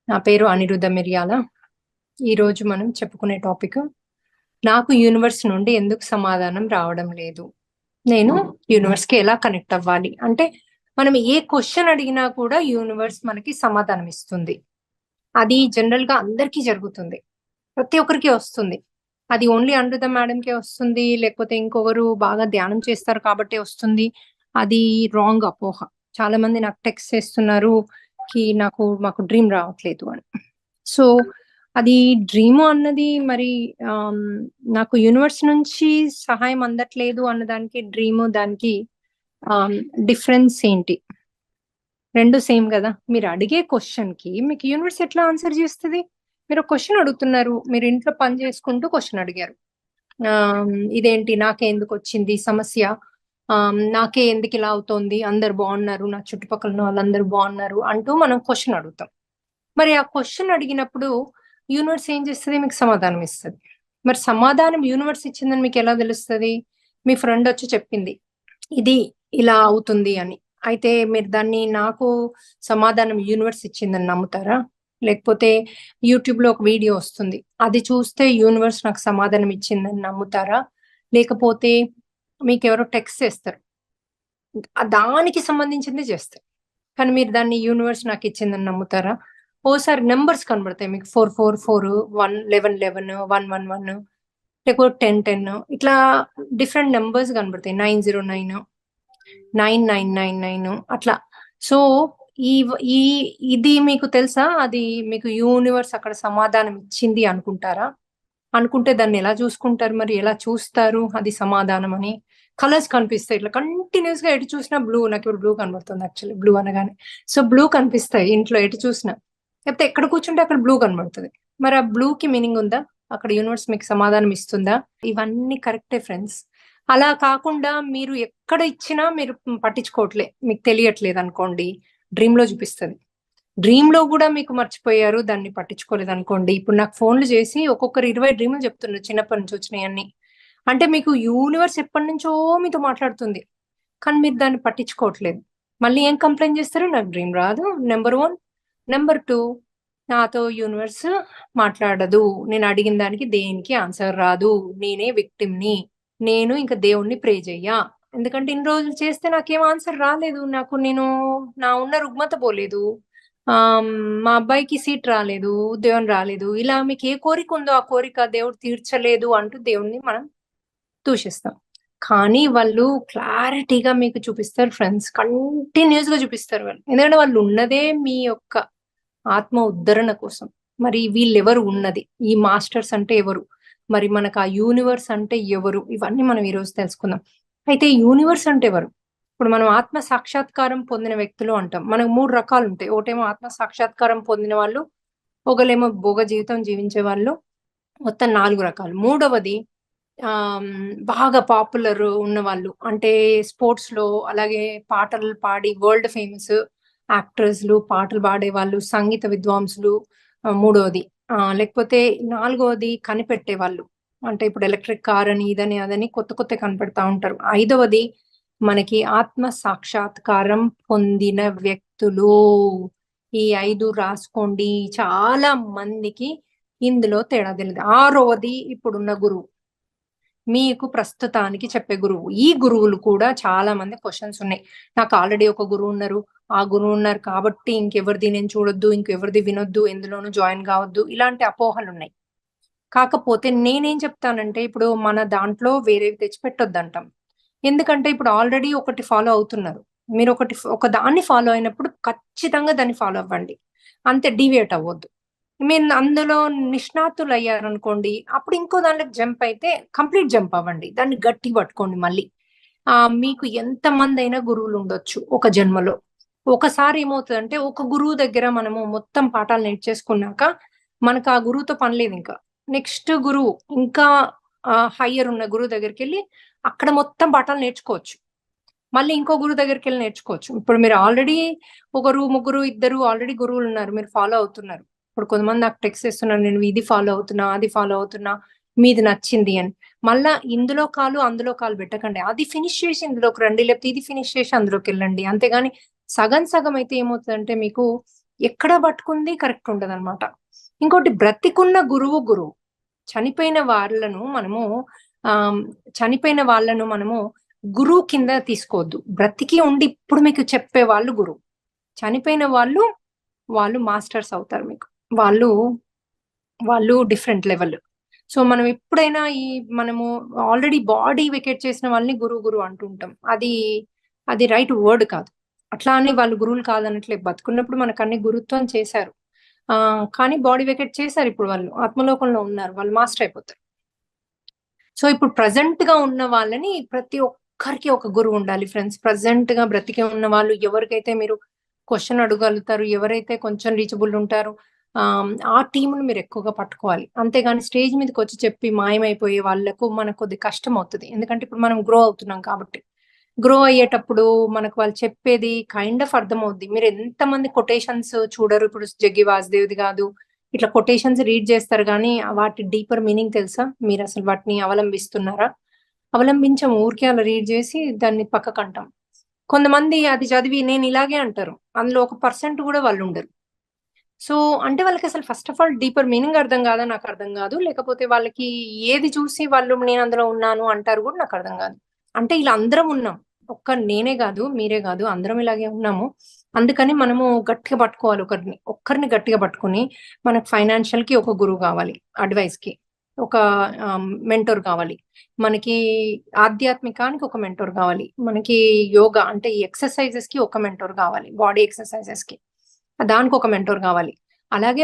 నా పేరు అనిరుద్ధ మిర్యాల. ఈరోజు మనం చెప్పుకునే టాపిక్ నాకు యూనివర్స్ నుండి ఎందుకు సమాధానం రావడం లేదు. నేను యూనివర్స్‌కి ఎలా కనెక్ట్ అవ్వాలి? అంటే మనం ఏ క్వెషన్ అడిగినా కూడా యూనివర్స్ మనకి సమాధానం ఇస్తుంది. అది జనరల్‌గా అందరికీ జరుగుతుంది. ప్రతి ఒక్కరికి వస్తుంది. అది ఓన్లీ అనిరుద్ధ మేడంకే వస్తుంది. లేకపోతే ఇంకొకరు బాగా ధ్యానం చేస్తారు కాబట్టే వస్తుంది. అది రాంగ్ అపోహ. చాలా మంది నాకు టెక్స్ట్ చేస్తున్నారు మాకు డ్రీమ్ రావట్లేదు అని. సో, అది డ్రీము అన్నది మరి ఆహ్, నాకు యూనివర్స్ నుంచి సహాయం అందట్లేదు అన్నదానికి దానికి ఆహ్, డిఫరెన్స్ ఏంటి? 2 సేమ్ గదా! మీరు అడిగే క్వెషన్‌కి మీకు యూనివర్స్ ఎట్లా ఆన్సర్ జేస్తది? మీరు ఒక క్వెషన్ అడుగుతున్నారు. మీరు ఇంట్లో పని చేసుకుంటూ క్వెషన్ అడిగారు. ఇదేంటి నాకే ఎందుకొచ్చింది సమస్య? నాకే ఎందుకిలా అవుతోంది? అందరూ బావున్నారు. నా చుట్టుపక్కల ఉన్న వాళ్ళందరూ బావున్నారు అంటూ మనం క్వెషన్ అడుగుతాం. మరి ఆ క్వెషన్ అడిగినప్పుడు యూనివర్స్ ఏం చేస్తది? మీకు సమాధానం ఇస్తది. మరి సమాధానం యూనివర్స్ ఇచ్చిందని మీకెలా తెలుస్తది? మీ ఫ్రెండొచ్చి చెప్పింది. ఇది ఇలా అవుతుంది అని. అయితే మీరు దాన్ని నాకు సమాధానం యూనివర్స్ ఇచ్చిందని నమ్ముతారా? లేకపోతే యూట్యూబ్‌లో ఒక వీడియో వస్తుంది. అది చూస్తే యూనివర్స్ నాకు సమాధానం ఇచ్చిందని నమ్ముతారా? లేకపోతే మీకెవరో టెక్స్ట్ చేస్తారు. దానికి సంబంధించిందే చేస్తారు. కానీ మీరు దాన్ని యూనివర్స్ నాకిచ్చిందని నమ్ముతారా? ఓసారి నంబర్స్ కనబడతాయి మీకు 444, 11, 11, 111 లేకపోతే 10, 10 ఇట్లా డిఫరెంట్ నంబర్స్ కనబడతాయి. 909, 9999 అట్లా. సో, ఈవ్ ఈ ఇది మీకు తెలుసా? అది మీకు యూనివర్స్ అక్కడ సమాధానం ఇచ్చింది అనుకుంటారా? అనుకుంటే దాన్నెలా జూసుకుంటారు మరి? ఎలా చూస్తారు అది సమాధానమని? కలర్స్ కనిపిస్తాయి. ఇట్లా కంటిన్యూయస్‌గా ఎటు చూసినా బ్లూ. నాకిప్పుడు బ్లూ కనబడుతుంది యాక్చువల్లీ బ్లూ అనగానే. సో, బ్లూ కనిపిస్తాయి ఇంట్లో ఎటు చూసినా. లేకపోతే ఎక్కడ కూర్చుంటే అక్కడ బ్లూ కనబడుతది. మరి ఆ బ్లూకి మీనింగ్ ఉందా? అక్కడ యూనివర్స్ మీకు సమాధానం ఇస్తుందా? ఇవన్నీ కరెక్టే ఫ్రెండ్స్. అలా కాకుండా మీరు ఎక్కడ ఇచ్చినా మీరు పట్టించుకోవట్లే. మీకు తెలియట్లేదనుకోండి, డ్రీమ్‌లో చూపిస్తది. డ్రీమ్‌లో గూడా మీకు మర్చిపోయారు. దాన్ని పట్టించుకోలేదనుకోండి. ఇప్పుడు నాకు ఫోన్‌లు జేసి ఒక్కొక్కరు 20 డ్రీములు జెప్తున్నారు చిన్నప్పటి నుంచి వచ్చినయన్నీ. అంటే మీకు యూనివర్స్ ఎప్పటినుంచో మీతో మాట్లాడుతుంది. కానీ మీరు దాన్ని పట్టించుకోవట్లేదు. మళ్ళీ ఏం కంప్లెయింట్ జేస్తారు? నాకు డ్రీమ్ రాదు. నంబర్ 1. నంబర్ 2 నాతో యూనివర్స్ మాట్లాడదు. నేను అడిగిన దానికి దేనికి ఆన్సర్ రాదు. నేనే విక్టిమ్‌ని. నేను ఇంక దేవుడిని ప్రే జెయ్య. ఎందుకంటే ఇన్ని రోజులు చేస్తే నాకేం ఆన్సర్ రాలేదు. నా ఉన్న రుగ్మత పోలేదు. ఆహ్, మా అబ్బాయికి సీట్ రాలేదు. ఉద్యోగం రాలేదు. ఇలా మీకు ఏ కోరిక ఉందో ఆ కోరిక దేవుడు తీర్చలేదు అంటూ దేవుడిని మనం దూషిస్తాం. కానీ వాళ్ళు క్లారిటీగా మీకు చూపిస్తారు ఫ్రెండ్స్. కంటిన్యూయస్‌గా చూపిస్తారు వాళ్ళు. ఎందుకంటే వాళ్ళు ఉన్నదే మీ యొక్క ఆత్మ ఉద్ధరణ కోసం. మరి వీళ్ళెవరు ఉన్నది? ఈ మాస్టర్స్ అంటే ఎవరు? మరి మనకు ఆ యూనివర్స్ అంటే ఎవరు? ఇవన్నీ మనం ఈరోజు తెలుసుకుందాం. అయితే యూనివర్స్ అంటే ఎవరు? ఇప్పుడు మనం ఆత్మ సాక్షాత్కారం పొందిన వ్యక్తులు అంటాం. మనకు 3 రకాలుంటాయి. ఒకటేమో ఆత్మ సాక్షాత్కారం పొందిన వాళ్ళు, ఒకళ్ళేమో భోగ జీవితం జీవించేవాళ్ళు. మొత్తం 4 రకాలు. మూడవది బాగా పాపులర్ ఉన్నవాళ్ళు. అంటే స్పోర్ట్స్‌లో అలాగే పాటలు పాడి వరల్డ్ ఫేమస్ యాక్టర్స్‌లు, పాటలు పాడేవాళ్ళు, సంగీత విద్వాంసులు మూడోది. లేకపోతే నాలుగోది కనిపెట్టేవాళ్ళు. అంటే ఇప్పుడు ఎలక్ట్రిక్ కార్ అని, ఇదని, అదని కొత్త కొత్తవి కనిపెడతా ఉంటారు. ఐదవది మనకి ఆత్మ సాక్షాత్కారం పొందిన వ్యక్తులు. ఈ 5 రాసుకోండి. చాలా మందికి ఇందులో తేడా తెలీదు. ఆరవది ఇప్పుడున్న గురువు. మీకు ప్రస్తుతానికి చెప్పే గురువు. ఈ గురువులు కూడా చాలా మంది క్వెషన్స్ ఉన్నాయి. నాకు ఆల్రెడీ ఒక గురువు ఉన్నారు. ఆ గురువు ఉన్నారు కాబట్టి ఇంకెవరిది నేను చూడొద్దు, ఇంకెవరిది వినొద్దు, ఎందులోనూ జాయిన్ గావద్దు. ఇలాంటి అపోహలున్నాయి. కాకపోతే నేనేం చెప్తానంటే ఇప్పుడు మన దాంట్లో వేరేవి తెచ్చిపెట్టొద్దంటాం. ఎందుకంటే ఇప్పుడు ఆల్రెడీ ఒకటి ఫాలో అవుతున్నారు. ఒక దాన్ని ఫాలో అయినప్పుడు ఖచ్చితంగా దాన్ని ఫాలో అవ్వండి. అంతే డీవియేట్ అవ్వొద్దు. మీరు అందులో నిష్ణాతులయ్యారనుకోండి, అప్పుడు ఇంకో దాంట్లోకి జంప్ అయితే కంప్లీట్ జంప్ అవ్వండి. దాన్ని గట్టిగా పట్టుకోండి మళ్ళీ. మీకు ఎంతమందైనా గురువులుండొచ్చు ఒక జన్మలో. ఒకసారి ఏమవుతదంటే, ఒక గురువు దగ్గర మనము మొత్తం పాఠాలు నేర్చేసుకున్నాక, మనకు ఆ గురువుతో పని లేదింక. నెక్స్ట్ గురువు ఇంకా హైయర్ ఉన్న గురువు దగ్గరికెళ్ళి, అక్కడ మొత్తం పాఠాలు నేర్చుకోవచ్చు. మళ్ళీ ఇంకో గురువు దగ్గరికెళ్ళి నేర్చుకోవచ్చు. ఇప్పుడు మీరు ఆల్రెడీ ఒకరు, ముగ్గురు, ఇద్దరు ఆల్రెడీ గురువులున్నారు. మీరు ఫాలో అవుతున్నారు. ఇప్పుడు కొంతమంది నాకు టెక్స్ట్ చేస్తున్నారు. నేను ఇది ఫాలో అవుతున్నా, అది ఫాలో అవుతున్నా, మీది నచ్చింది అని. మళ్ళా ఇందులో కాలు, అందులో కాలు పెట్టకండి. అది ఫినిష్ చేసి ఇందులోకి రండి. లేకపోతే ఇది ఫినిష్ చేసి అందులోకెళ్ళండి. అంతేగాని సగం సగం అయితే ఏమవుతదంటే మీకు ఎక్కడ పట్టుకుంది కరెక్ట్ ఉండదన్నమాట. ఇంకోటి బ్రతికున్న గురువు. చనిపోయిన వాళ్ళను మనము చనిపోయిన వాళ్ళను మనము గురువు కింద తీసుకోవద్దు. బ్రతికి ఉండి ఇప్పుడు మీకు చెప్పే వాళ్ళు గురువు. చనిపోయిన వాళ్ళు మాస్టర్స్ అవుతారు మీకు. వాళ్ళు డిఫరెంట్ లెవెల్. సో మనం ఎప్పుడైనా మనము ఆల్రెడీ బాడీ వెకేట్ చేసిన వాళ్ళని గురువు అంటుంటాం. అది రైట్ వర్డ్ కాదు. అట్లా అని వాళ్ళు గురువులు కాదనట్లే. బతుకున్నప్పుడు మనకు అన్ని గురుత్వం చేశారు. కానీ బాడీ వెకేట్ చేశారు. ఇప్పుడు వాళ్ళు ఆత్మలోకంలో ఉన్నారు. వాళ్ళు మాస్టర్ అయిపోతారు. సో ఇప్పుడు ప్రజెంట్ గా ఉన్న వాళ్ళని ప్రతి ఒక్కరికి ఒక గురువు ఉండాలి ఫ్రెండ్స్. ప్రజెంట్ గా బ్రతికే ఉన్న వాళ్ళు ఎవరికైతే మీరు క్వశ్చన్ అడగలుగుతారు, ఎవరైతే కొంచెం రీచబుల్ ఉంటారు, ఆ టీంను మీరు ఎక్కువగా పట్టుకోవాలి. అంతేగాని స్టేజ్ మీదకి వచ్చి చెప్పి మాయమైపోయే వాళ్ళకు మనకు కొద్ది కష్టం అవుతుంది. ఎందుకంటే ఇప్పుడు మనం గ్రో అవుతున్నాం కాబట్టి. గ్రో అయ్యేటప్పుడు మనకు వాళ్ళు చెప్పేది కైండ్ ఆఫ్ అర్థమవుద్ది. మీరు ఎంతమంది కొటేషన్స్ చూడరు. ఇప్పుడు జగ్గి వాసుదేవ్‌ది కాదు. ఇట్లా కొటేషన్స్ రీడ్ చేస్తారు గానీ, వాటి డీపర్ మీనింగ్ తెలుసా? మీరు అసలు వాటిని అవలంబిస్తున్నారా? అవలంబించము. ఊరికే అలా రీడ్ చేసి దాన్ని పక్కకంటాం. కొంతమంది అది చదివి నేను ఇలాగే అంటారు. అందులో ఒక పర్సెంట్ కూడా వాళ్ళు ఉండరు. సో, అంటే వాళ్ళకి అసలు first of all deeper meaning అర్థం కాదా? నాకు అర్థం కాదు. లేకపోతే వాళ్ళకి ఏది చూసి వాళ్ళు నేను అందులో ఉన్నాను అంటారు కూడా నాకు అర్థం కాదు. అంటే ఇలా అందరం ఉన్నాం. నేనే కాదు, మీరే కాదు, అందరం ఇలాగే ఉన్నాము. అందుకని మనము గట్టిగా పట్టుకోవాలి ఒక్కరిని గట్టిగా పట్టుకొని, మనకు ఫైనాన్షియల్ కి ఒక గురువు కావాలి. అడ్వైస్ కి ఒక మెంటోర్ కావాలి. మనకి ఆధ్యాత్మికానికి ఒక మెంటోర్ కావాలి. మనకి యోగా అంటే ఈ ఎక్సర్సైజెస్ కి ఒక మెంటోర్ కావాలి. బాడీ ఎక్సర్సైజెస్ కి దానికి ఒక మెంటోర్ కావాలి. అలాగే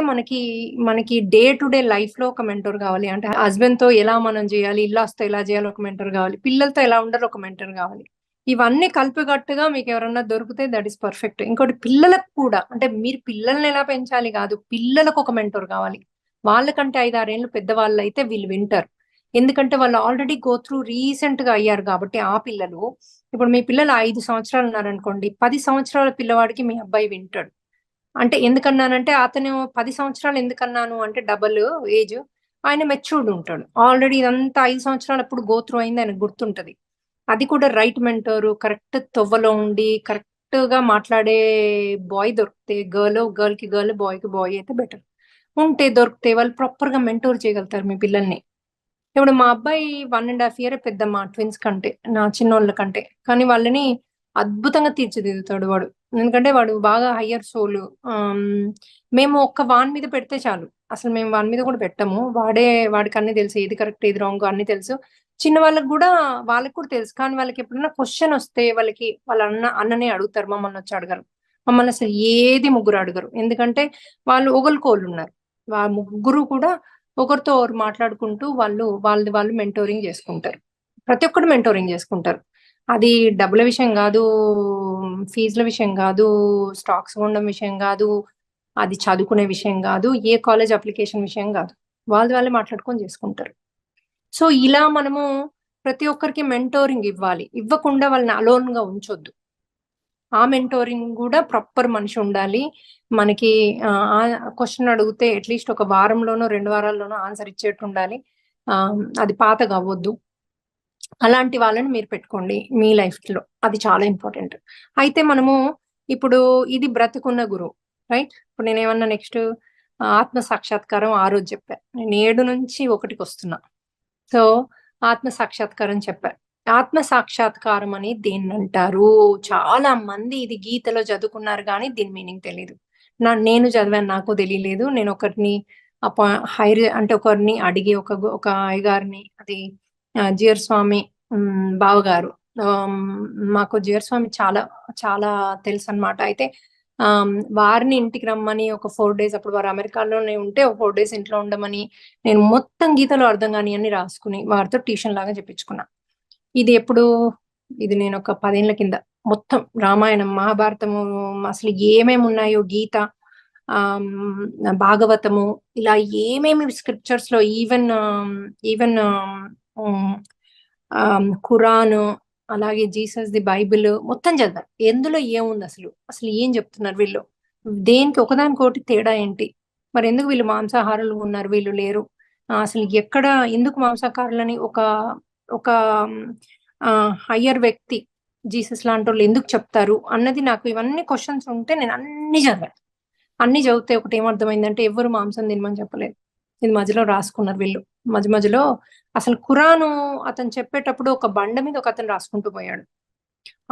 మనకి డే టు డే లైఫ్ లో ఒక మెంటోర్ కావాలి. అంటే హస్బెండ్ తో ఎలా మనం చేయాలి, ఇల్లాస్తో ఎలా చేయాలి ఒక మెంటోర్ కావాలి, పిల్లలతో ఎలా ఉండాలి ఒక మెంటోర్ కావాలి. ఇవన్నీ కలిపికట్టుగా మీకు ఎవరన్నా దొరికితే దట్ ఈస్ పర్ఫెక్ట్. ఇంకోటి పిల్లలకు కూడా, అంటే మీరు పిల్లల్ని ఎలా పెంచాలి కాదు, పిల్లలకు ఒక మెంటోర్ కావాలి. వాళ్ళకంటే 5-6 ఏళ్ళు పెద్దవాళ్ళు అయితే వీళ్ళు వింటారు. ఎందుకంటే వాళ్ళు ఆల్రెడీ గో త్రూ రీసెంట్ గా అయ్యారు కాబట్టి. ఆ పిల్లలు ఇప్పుడు మీ పిల్లలు 5 సంవత్సరాలు ఉన్నారనుకోండి, 10 సంవత్సరాల పిల్లవాడికి మీ అబ్బాయి వింటాడు. అంటే ఎందుకన్నానంటే అతను 10 సంవత్సరాలు ఎందుకన్నాను అంటే డబుల్ ఏజ్. ఆయన మెచ్యూర్డ్ ఉంటాడు. ఆల్రెడీ ఇదంతా 5 సంవత్సరాలు అప్పుడు గో త్రూ అయింది ఆయనకు గుర్తుంటది. అది కూడా రైట్ మెంటోర్, కరెక్ట్ తొవ్వలో ఉండి కరెక్ట్ గా మాట్లాడే బాయ్ దొరికితే, గర్ల్ కి గర్ల్, బాయ్ కి బాయ్ అయితే బెటర్. దొరికితే వాళ్ళు ప్రాపర్ గా మెంటోర్ చేయగలుగుతారు మీ పిల్లల్ని. ఇప్పుడు మా అబ్బాయి 1.5 ఇయర్ పెద్దమ్మా ట్విన్స్ కంటే, నా చిన్నోళ్ళ కంటే. కానీ వాళ్ళని అద్భుతంగా తీర్చిదిద్దుతాడు వాడు. ఎందుకంటే వాడు బాగా హయ్యర్ సోల్. మేము ఒక్క వాని మీద పెడితే చాలు. అసలు మేము వాని మీద కూడా పెట్టము. వాడికి అన్ని తెలుసు. ఏది కరెక్ట్, ఏది రాంగ్ అన్ని తెలుసు. చిన్న వాళ్ళకి కూడా తెలుసు. కానీ వాళ్ళకి ఎప్పుడన్నా క్వశ్చన్ వస్తే వాళ్ళ అన్ననే అడుగుతారు. మమ్మల్ని వచ్చి అడగరు. మమ్మల్ని అసలు ఏది ముగ్గురు అడగరు. ఎందుకంటే వాళ్ళు ఒకళ్ళున్నారు. ముగ్గురు కూడా ఒకరితో ఒకరు మాట్లాడుకుంటూ వాళ్ళు మెంటోరింగ్ చేసుకుంటారు. ప్రతి ఒక్కరు మెంటోరింగ్ చేసుకుంటారు. అది డబ్బుల విషయం కాదు, ఫీజుల విషయం కాదు, స్టాక్స్ కొనడం విషయం కాదు, అది చదువుకునే విషయం కాదు, ఏ కాలేజ్ అప్లికేషన్ విషయం కాదు. వాళ్ళే మాట్లాడుకొని చేసుకుంటారు. సో ఇలా మనము ప్రతి ఒక్కరికి మెంటోరింగ్ ఇవ్వాలి. ఇవ్వకుండా వాళ్ళని అలోన్ గా ఉంచొద్దు. ఆ మెంటోరింగ్ కూడా ప్రాపర్ మనిషి ఉండాలి. మనకి క్వశ్చన్ అడిగితే అట్లీస్ట్ ఒక వారంలోనో 2 వారాల్లోనో ఆన్సర్ ఇచ్చేట్టు ఉండాలి. అది పాతగా అవ్వద్దు. అలాంటి వాళ్ళని మీరు పెట్టుకోండి మీ లైఫ్ లో. అది చాలా ఇంపార్టెంట్. అయితే మనము ఇప్పుడు ఇది బ్రతికున్న గురువు, రైట్? ఇప్పుడు నేనేమన్నా నెక్స్ట్ ఆత్మ సాక్షాత్కారం ఆ రోజు చెప్పా. నేను 7 నుంచి 1కి వస్తున్నా. సో ఆత్మ సాక్షాత్కారం చెప్పా. ఆత్మ సాక్షాత్కారం అని దేన్నంటారు? చాలా మంది ఇది గీతలో చదువుకున్నారు కానీ దీని మీనింగ్ తెలీదు. నేను చదివాను, నాకు తెలియలేదు. నేను ఒకరిని అంటే ఒకరిని అడిగి ఒక అయ్యగారిని, అది జియర్ స్వామి బావగారు. మాకు జియర్ స్వామి చాలా చాలా తెలుసు అనమాట. అయితే వారిని ఇంటికి రమ్మని ఒక 4 డేస్, అప్పుడు వారు అమెరికాలోనే ఉంటే ఒక 4 డేస్ ఇంట్లో ఉండమని, నేను మొత్తం గీతలో అర్థం కాని అన్ని రాసుకుని వారితో ట్యూషన్ లాగా చెప్పించుకున్నా. ఇది నేను ఒక 10 ఏళ్ల కింద మొత్తం రామాయణం, మహాభారతము, అసలు ఏమేమి ఉన్నాయో, గీత, భాగవతము, ఇలా ఏమేమి స్క్రిప్చర్స్ లో ఈవెన్ ఖురాన్, అలాగే జీసస్ ది బైబిల్ మొత్తం చదివా. ఎందులో ఏముంది అసలు ఏం చెప్తున్నారు వీళ్ళు? దేనికి ఒకదానికోటి తేడా ఏంటి? మరి ఎందుకు వీళ్ళు మాంసాహారులు ఉన్నారు, వీళ్ళు లేరు? అసలు ఎందుకు మాంసాహారులని ఒక ఒక హయ్యర్ వ్యక్తి జీసస్ లాంటి వాళ్ళు ఎందుకు చెప్తారు అన్నది, నాకు ఇవన్నీ క్వశ్చన్స్ ఉంటే నేను అన్ని చదివాను. అన్ని చదివితే ఒకటి ఏమర్థమైందంటే ఎవ్వరు మాంసం తినమని చెప్పలేదు. ఇది మధ్యలో రాసుకున్నారు వీళ్ళు. మధ్యలో అసలు ఖురాను అతను చెప్పేటప్పుడు ఒక బండ మీద ఒక అతను రాసుకుంటూ పోయాడు.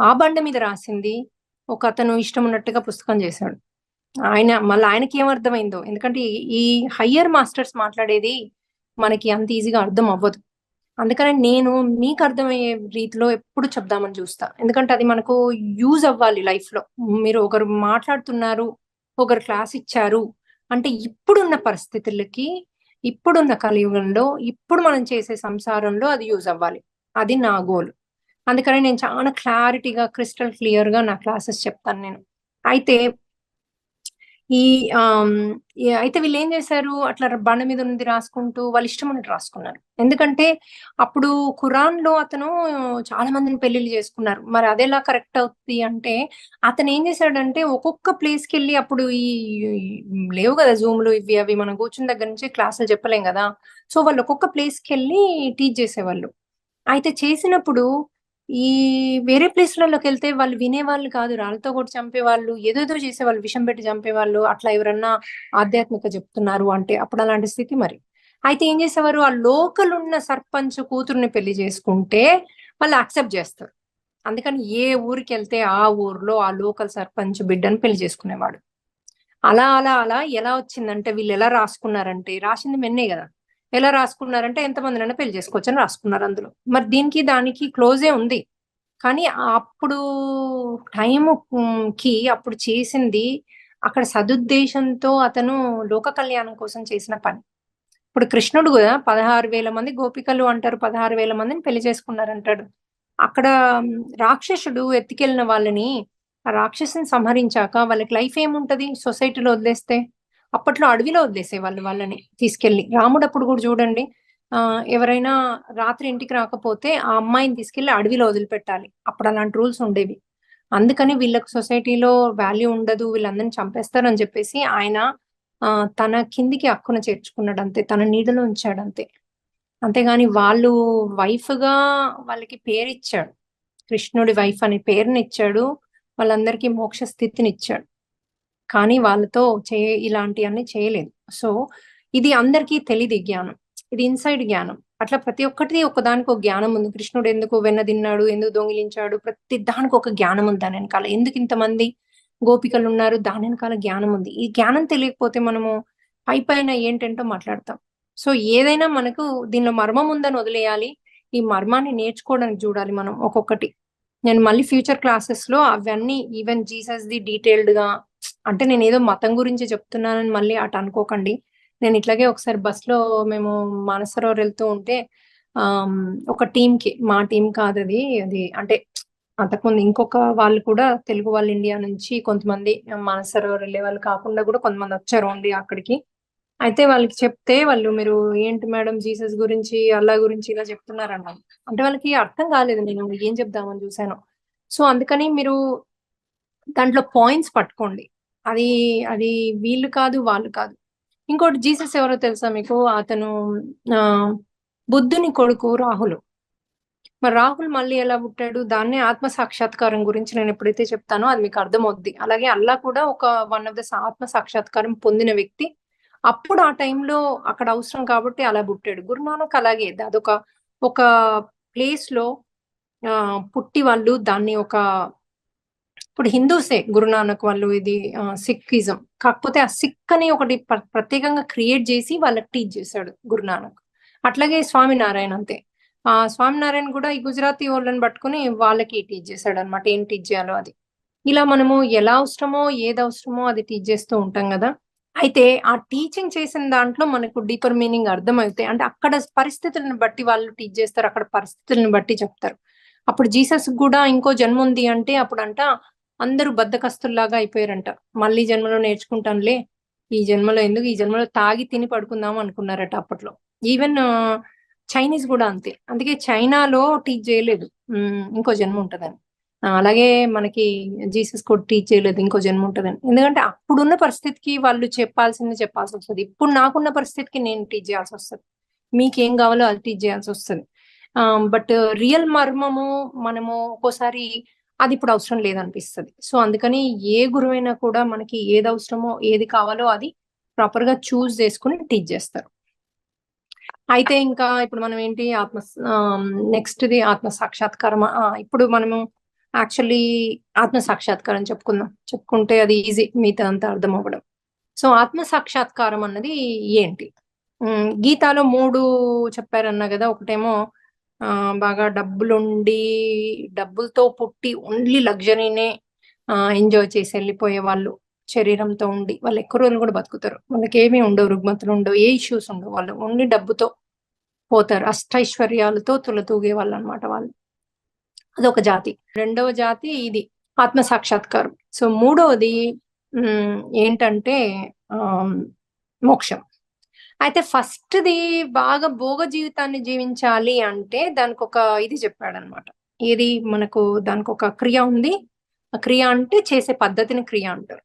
ఆ బండ మీద రాసింది ఒక అతను ఇష్టం ఉన్నట్టుగా పుస్తకం చేశాడు. మళ్ళీ ఆయనకి ఏమర్థమైందో, ఎందుకంటే ఈ హయ్యర్ మాస్టర్స్ మాట్లాడేది మనకి అంత ఈజీగా అర్థం అవ్వదు. అందుకని నేను మీకు అర్థమయ్యే రీతిలో ఎప్పుడు చెప్దామని చూస్తా. ఎందుకంటే అది మనకు యూజ్ అవ్వాలి లైఫ్ లో. మీరు ఒకరు మాట్లాడుతున్నారు, ఒకరు క్లాస్ ఇచ్చారు అంటే ఇప్పుడున్న పరిస్థితులకి, ఇప్పుడున్న కలియుగంలో, ఇప్పుడు మనం చేసే సంసారంలో అది యూజ్ అవ్వాలి. అది నా గోల్. అందుకని నేను చాలా క్లారిటీగా, క్రిస్టల్ క్లియర్ గా నా క్లాసెస్ చెప్తాను నేను. అయితే ఈ అయితే వీళ్ళేం చేశారు, అట్లా బండ మీద ఉన్నది రాసుకుంటూ వాళ్ళ ఇష్టం ఉన్నట్టు రాసుకున్నారు. ఎందుకంటే అప్పుడు ఖురాన్‌లో అతను చాలా మందిని పెళ్లిళ్లు చేసుకున్నారు. మరి అదెలా కరెక్ట్ అవుద్ది అంటే, అతను ఏం చేశాడంటే ఒక్కొక్క ప్లేస్‌కెళ్ళి అప్పుడు లేవు కదా జూమ్‌లు ఇవి అవి మనం కూర్చున్న దగ్గర నుంచి క్లాసులు చెప్పలేం కదా! సో, వాళ్ళు ఒక్కొక్క ప్లేస్‌కెళ్ళి టీచ్ చేసేవాళ్ళు. అయితే చేసినప్పుడు ఈ వేరే ప్లేస్‌లలోకెళ్తే వాళ్ళు వినేవాళ్ళు కాదు. రాళ్ళతో కొట్టి చంపేవాళ్ళు. ఏదేదో చేసేవాళ్ళు. విషం పెట్టి చంపేవాళ్ళు. అట్లా ఎవరన్నా ఆధ్యాత్మిక చెప్తున్నారు అంటే అప్పుడు అలాంటి స్థితి మరి. అయితే ఏం చేసేవారు, ఆ లోకల్ ఉన్న సర్పంచ్ కూతుర్ని పెళ్లి చేసుకుంటే వాళ్ళు యాక్సెప్ట్ చేస్తారు. అందుకని ఏ ఊరికెళ్తే ఆ ఊర్లో ఆ లోకల్ సర్పంచ్ బిడ్డని పెళ్లి చేసుకునేవాడు. అలా ఎలా వచ్చిందంటే వీళ్ళెలా రాసుకున్నారంటే, రాసింది మెన్నే గదా! ఎలా రాసుకున్నారంటే ఎంతమందినైనా పెళ్లి చేసుకోవచ్చని రాసుకున్నారు అందులో. మరి దీనికి దానికి క్లోజే ఉంది. కానీ అప్పుడు టైము అప్పుడు చేసింది అక్కడ సదుద్దేశంతో అతను లోక కళ్యాణం కోసం చేసిన పని. ఇప్పుడు కృష్ణుడు గూడా 16,000 మంది గోపికలు అంటారు. 16,000 మందిని పెళ్లి చేసుకున్నారంటాడు. అక్కడ రాక్షసుడు ఎత్తుకెళ్ళిన వాళ్ళని, ఆ రాక్షసుని సంహరించాక వాళ్ళకి లైఫ్ ఏముంటది సొసైటీలో వదిలేస్తే? అప్పట్లో అడవిలో వదిలేసేవాళ్ళు వాళ్ళని తీసుకెళ్ళి. రాముడప్పుడు గూడా చూడండి, ఎవరైనా రాత్రి ఇంటికి రాకపోతే ఆ అమ్మాయిని తీసుకెళ్ళి అడవిలో వదిలిపెట్టాలి. అప్పుడు అలాంటి రూల్స్ ఉండేవి. అందుకని వీళ్ళకి సొసైటీలో వాల్యూ ఉండదు. వీళ్ళందరిని చంపేస్తారని చెప్పేసి ఆయన తన కిందికి హక్కున చేర్చుకున్నాడంతే. తన నీడలో ఉంచాడంతే. అంతేగాని వాళ్ళు వైఫ్‌గా వాళ్ళకి పేరిచ్చాడు. కృష్ణుడి వైఫ్ అనే పేరునిచ్చాడు. వాళ్ళందరికీ మోక్ష స్థితినిచ్చాడు. కానీ వాళ్ళతో ఇలాంటియన్నీ చేయలేదు. సో, ఇది అందరికీ తెలీదు ఈ జ్ఞానం. ఇది ఇన్‌సైడ్ జ్ఞానం. అట్లా ప్రతి ఒక్కటి ఒకదానికి ఒక జ్ఞానం ఉంది. కృష్ణుడు ఎందుకు వెన్న తిన్నాడు? ఎందుకు దొంగిలించాడు? ప్రతి దానికి ఒక జ్ఞానం ఉంది దాని వెనకాల. ఎందుకు ఇంతమంది గోపికలున్నారు? దాని వెనకాల జ్ఞానం ఉంది. ఈ జ్ఞానం తెలియకపోతే మనము పైపైన ఏంటేంటో మాట్లాడతాం. సో, ఏదైనా మనకు దీనిలో మర్మం ఉందని వదిలేయాలి. ఈ మర్మాన్ని నేర్చుకోవడానికి చూడాలి మనం ఒక్కొక్కటి. నేను మళ్ళీ ఫ్యూచర్ క్లాసెస్‌లో అవన్నీ ఈవెన్ జీసస్‌ది డీటెయిల్డ్‌గా, అంటే నేనేదో మతం గురించి చెప్తున్నానని మళ్ళీ అటు అనుకోకండి. నేను ఇట్లాగే ఒకసారి బస్‌లో మేము మానసరోవర్ వెళ్తూ ఉంటే ఒక టీమ్‌కి, మా టీమ్ కాదది. అది అంటే అంతకుముందు ఇంకొక వాళ్ళు కూడా తెలుగు వాళ్ళు ఇండియా నుంచి కొంతమంది మానసరోవర్ వెళ్ళేవాళ్ళు కాకుండా కూడా కొంతమందొచ్చారు ఓన్లీ అక్కడికి. అయితే వాళ్ళకి చెప్తే వాళ్ళు, "మీరు ఏంటి మేడం జీసస్ గురించి, అల్లా గురించి ఇలా చెప్తున్నారన్నారు." అంటే వాళ్ళకి అర్థం కాలేదు నేను ఏం చెప్దామని చూసానో. సో, అందుకని మీరు దాంట్లో పాయింట్స్ పట్టుకోండి. అది అది వీళ్ళు కాదు, వాళ్ళు కాదు. ఇంకోటి జీసస్ ఎవరో తెలుసా మీకు? అతను ఆహ్, బుద్ధుని కొడుకు రాహులు. మరి రాహుల్ మళ్ళీ ఎలా పుట్టాడు? దాన్నే ఆత్మ సాక్షాత్కారం గురించి నేనెప్పుడైతే చెప్తానో అది మీకు అర్థమవుద్ది. అలాగే అల్లా కూడా ఒక వన్ ఆఫ్ ద ఆత్మ సాక్షాత్కారం పొందిన వ్యక్తి. అప్పుడు ఆ టైంలో అక్కడ అవసరం కాబట్టి అలా పుట్టాడు. గురునానక్ అలాగే ఒక ప్లేస్‌లో పుట్టి వాళ్ళు దాన్ని ఒక, ఇప్పుడు హిందూసే గురునానక్ వాళ్ళు ఇది సిక్కిజం. కాకపోతే ఆ సిక్ అని ఒకటి ప్రత్యేకంగా క్రియేట్ చేసి వాళ్ళకి టీచ్ చేశాడు గురునానక్. అట్లాగే స్వామినారాయణ అంతే. స్వామినారాయణ కూడా ఈ గుజరాతీ వోళ్ళని పట్టుకొని వాళ్ళకి టీచ్ చేశాడన్నమాట. ఏం టీచ్ చేయాలో అది. ఇలా మనము ఎలా అవసరమో, ఏది అవసరమో అది టీచ్ చేస్తూ ఉంటాం గదా! అయితే ఆ టీచింగ్ చేసిన దాంట్లో మనకు డీపర్ మీనింగ్ అర్థమైతే, అంటే అక్కడ పరిస్థితులను బట్టి వాళ్ళు టీచ్ చేస్తారు. అక్కడ పరిస్థితులను బట్టి చెప్తారు. అప్పుడు జీసస్‌కి గూడా ఇంకో జన్ముంది అంటే అప్పుడంట అందరూ బద్ధకస్తుల్లాగా అయిపోయారంట. మళ్ళీ జన్మలో నేర్చుకుంటానులే. ఈ జన్మలో ఎందుకు? ఈ జన్మలో తాగి తిని పడుకుందాం అనుకున్నారట అప్పట్లో. ఈవెన్ చైనీస్ గూడా అంతే. అందుకే చైనాలో టీచ్ జేయలేదు. ఇంకో జన్మ ఉంటదని. అలాగే మనకి జీసస్ కూడా టీచ్ చేయలేదు ఇంకో జన్మ ఉంటదని. ఎందుకంటే అప్పుడున్న పరిస్థితికి వాళ్ళు చెప్పాల్సింది చెప్పాల్సొస్తది. ఇప్పుడు నాకున్న పరిస్థితికి నేను టీచ్ చేయాల్సొస్తది. మీకేం గావాలో అది టీచ్ చేయాల్సొస్తది. బట్ రియల్ మర్మము మనము ఒక్కోసారి అది ఇప్పుడు అవసరం లేదనిపిస్తది. సో, అందుకని ఏ గురువైనా కూడా మనకి ఏది అవసరమో, ఏది కావాలో అది ప్రాపర్‌గా చూజ్ చేసుకొని టీచ్ చేస్తారు. అయితే ఇంకా ఇప్పుడు మనం ఏంటి నెక్స్ట్‌ది ఆత్మ సాక్షాత్కారం. ఇప్పుడు మనము యాక్చువల్లీ ఆత్మ సాక్షాత్కారం చెప్పుకుందాం. చెప్పుకుంటే అది ఈజీ మిగతాదంతా అర్థమవ్వడం. సో, ఆత్మ సాక్షాత్కారం అన్నది ఏంటి? గీతాలో 3 చెప్పారన్నా గదా! ఒకటేమో బాగా డబ్బులతో పుట్టి ఓన్లీ లగ్జరీనే ఎంజాయ్ చేసి ఎళ్ళిపోయే వాళ్ళు. శరీరంతో ఉండి వాళ్ళు ఎక్కువ రోజులు గూడా బతుకుతారు. వాళ్ళకేమి ఉండవు. రుగ్మతలుండవు. ఏ ఇష్యూస్ ఉండవు. వాళ్ళు ఓన్లీ డబ్బుతో పోతారు. అష్టైశ్వర్యాలతో తులతూగే వాళ్ళనమాట వాళ్ళు. అదొక జాతి. రెండవ జాతి ఇది ఆత్మ సాక్షాత్కారం. సో, మూడవది ఏంటంటే ఆహ్, మోక్షం. అయితే ఫస్ట్‌ది బాగా భోగ జీవితాన్ని జీవించాలి అంటే దానికొక ఇది చెప్పాడనమాట. ఏది మనకు దానికొక క్రియ ఉంది. ఆ క్రియ అంటే చేసే పద్ధతిని క్రియ అంటారు.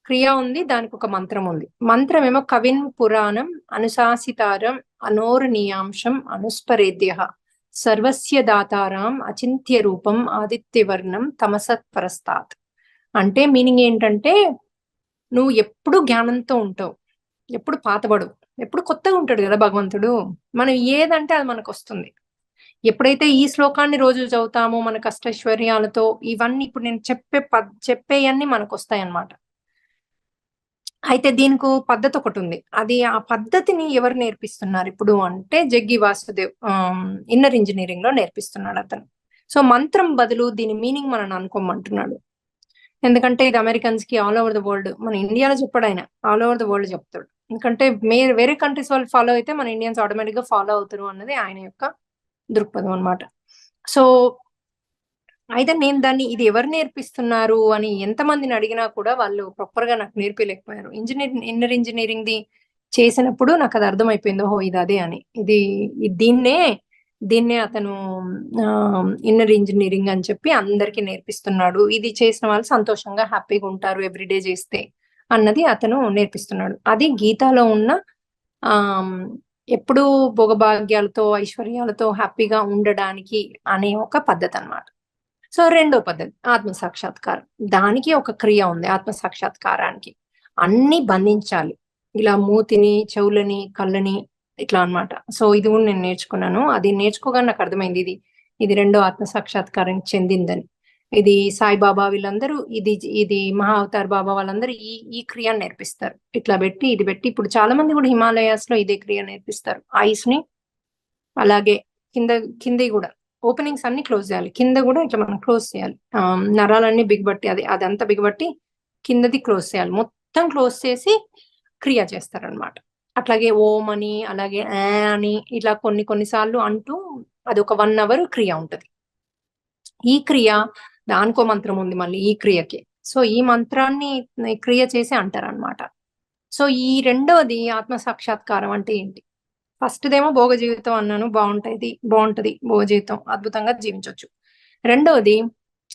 క్రియ ఉంది. దానికొక మంత్రం ఉంది. మంత్రమేమో కవిన్ పురాణం అనుశాసితారం అనోరణీయాంశం అనుస్మరేద్యః సర్వస్య దాతారాం అచింత్య రూపం ఆదిత్యవర్ణం తమసత్ పరస్తాత్. అంటే మీనింగ్ ఏంటంటే నువ్వు ఎప్పుడు జ్ఞానంతో ఉంటావు. ఎప్పుడు పాతబడవు. ఎప్పుడు కొత్తగా ఉంటాడు గదా భగవంతుడు. మనం ఏదంటే అది మనకొస్తుంది. ఎప్పుడైతే ఈ శ్లోకాన్ని రోజు చదువుతామో మన కష్టైశ్వర్యాలతో ఇవన్నీ ఇప్పుడు నేను చెప్పేయన్నీ మనకొస్తాయన్నమాట. అయితే దీనికో పద్ధతొకటుంది. అది ఆ పద్ధతిని ఎవరు నేర్పిస్తున్నారిప్పుడు అంటే జగ్గి వాసుదేవ్ ఇన్నర్ ఇంజినీరింగ్‌లో నేర్పిస్తున్నాడతను. సో, మంత్రం బదులు దీని మీనింగ్ మనని అనుకోమంటున్నాడు. ఎందుకంటే ఇది అమెరికన్స్‌కి ఆల్ ఓవర్ ద వరల్డ్. మన ఇండియాలో చెప్పడాయన. ఆల్ ఓవర్ ద వరల్డ్ చెప్తాడు. ఎందుకంటే వేరే కంట్రీస్ వాళ్ళు ఫాలో అయితే మన ఇండియన్స్ ఆటోమేటిక్‌గా ఫాలో అవుతారు అన్నది ఆయన యొక్క దృక్పథం అన్నమాట. సో, అయితే నేను దాన్ని ఇది ఎవరు నేర్పిస్తున్నారు అని ఎంతమందిని అడిగినా కూడా వాళ్ళు ప్రాపర్‌గా నాకు నేర్పియలేకపోయారు. ఇన్నర్ ఇంజినీరింగ్‌ది చేసినప్పుడు నాకది అర్థమైపోయింది. ఓహో! ఇది అదే అని. దీన్నే అతను ఇన్నర్ ఇంజినీరింగ్ అని చెప్పి అందరికి నేర్పిస్తున్నాడు. ఇది చేసిన వాళ్ళు సంతోషంగా, హ్యాపీగా ఉంటారు ఎవ్రీ డే చేస్తే అన్నది అతను నేర్పిస్తున్నాడు. అది గీతాలో ఉన్న ఆహ్, ఎప్పుడూ భోగభాగ్యాలతో, ఐశ్వర్యాలతో హ్యాపీగా ఉండడానికి అనే ఒక పద్ధతనమాట. సో, రెండో పద్ధతి ఆత్మ సాక్షాత్కారం. దానికి ఒక క్రియ ఉంది ఆత్మ సాక్షాత్కారానికి. అన్నీ బంధించాలి. ఇలా మూతిని, చెవులని, కళ్ళని ఇట్లా అన్నమాట. సో, ఇది గూడా నేను నేర్చుకున్నాను. అది నేర్చుకోగానే నాకర్థమైంది ఇది రెండో ఆత్మ సాక్షాత్కారానికి చెందిందని. ఇది సాయిబాబా వీళ్ళందరూ ఇది మహా అవతార్ బాబా వాళ్ళందరూ ఈ ఈ క్రియను నేర్పిస్తారు. ఇట్లా బెట్టి, ఇది బెట్టి ఇప్పుడు చాలా మంది గూడా హిమాలయాస్‌లో ఇదే క్రియ నేర్పిస్తారు. ఐస్‌ని అలాగే కింద కిందయి గూడా. ఓపెనింగ్స్ అన్నీ క్లోజ్ జేయాలి. కింద గూడా ఇట్లా మనం క్లోజ్ చేయాలి. నరాలన్నీ బిగబట్టి అదంతా బిగబట్టి కిందది క్లోజ్ చేయాలి. మొత్తం క్లోజ్ చేసి క్రియ చేస్తారనమాట. అట్లాగే ఓం అని, అలాగే అని ఇట్లా కొన్ని కొన్ని సార్లు అంటూ అదొక 1 అవర్ క్రియ ఉంటది. ఈ క్రియ దానికో మంత్రం ఉంది మళ్ళీ ఈ క్రియకి. సో, ఈ మంత్రాన్ని క్రియ చేసి అంటారనమాట. సో, ఈ రెండోది ఆత్మ సాక్షాత్కారం అంటే ఏంటి? ఫస్ట్‌దేమో భోగ జీవితం అన్నాను. బావుంటది భోగ జీవితం. అద్భుతంగా జీవించొచ్చు. రెండోది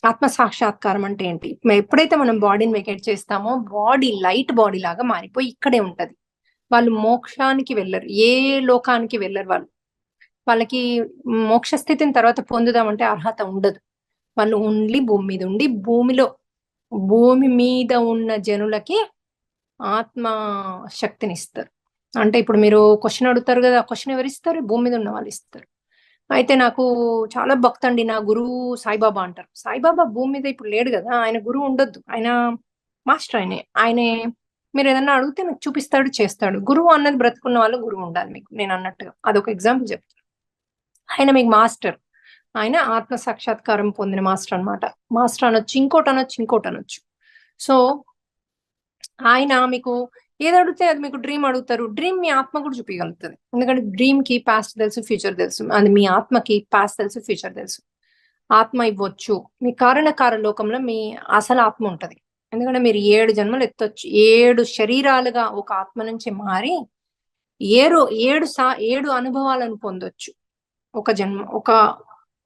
ఆత్మ సాక్షాత్కారం అంటే ఏంటి? ఎప్పుడైతే మనం బాడీని వెకేట్ చేస్తామో బాడీ లైట్ బాడీ లాగా మారిపోయి ఇక్కడే ఉంటది. వాళ్ళు మోక్షానికి వెళ్లరు. ఏ లోకానికి వెళ్లరు వాళ్ళు. వాళ్ళకి మోక్ష స్థితిని తర్వాత పొందుదామంటే అర్హత ఉండదు. వాళ్ళు ఓన్లీ భూమి మీద ఉండి భూమి మీద ఉన్న జనులకి ఆత్మ శక్తినిస్తారు. అంటే ఇప్పుడు మీరు క్వెషన్ అడుగుతారు గదా! ఆ క్వెషన్ ఎవరిస్తారు? భూమి మీద ఉన్న వాళ్ళిస్తారు. అయితే నాకు చాలా భక్తండి. నా గురువు సాయిబాబా అంటారు. సాయిబాబా భూమి మీద ఇప్పుడు లేడు గదా! ఆయన గురువు ఉండొద్దు. ఆయన మాస్టర్ ఆయనే. మీరేదన్నా అడిగితే మీకు చూపిస్తాడు, చేస్తాడు. గురువు అన్నది బ్రతికున్న వాళ్ళు గురువు ఉండాలి మీకు నేనన్నట్టుగా. అదొక ఎగ్జాంపుల్ చెప్తున్నా. ఆయన మీకు మాస్టర్. ఆయన ఆత్మ సాక్షాత్కారం పొందిన మాస్టర్ అన్నమాట. మాస్టర్ అనొచ్చు, ఇంకోటనొచ్చు. సో ఆయన మీకు ఏదడిగితే అది మీకు డ్రీమ్ అడుగుతారు. డ్రీమ్ మీ ఆత్మ కూడా చూపియగలుగుతది. ఎందుకంటే డ్రీమ్‌కి పాస్ట్ తెలుసు, ఫ్యూచర్ తెలుసు. అది మీ ఆత్మకి పాస్ట్ తెలుసు, ఫ్యూచర్ తెలుసు. ఆత్మ ఇవ్వచ్చు. మీ లోకంలో మీ అసలు ఆత్మ ఉంటది. ఎందుకంటే మీరు 7 జన్మలు ఎత్తొచ్చు. 7 శరీరాలుగా ఒక ఆత్మ నుంచి మారి ఏరు 7 అనుభవాలను పొందొచ్చు. ఒక జన్మ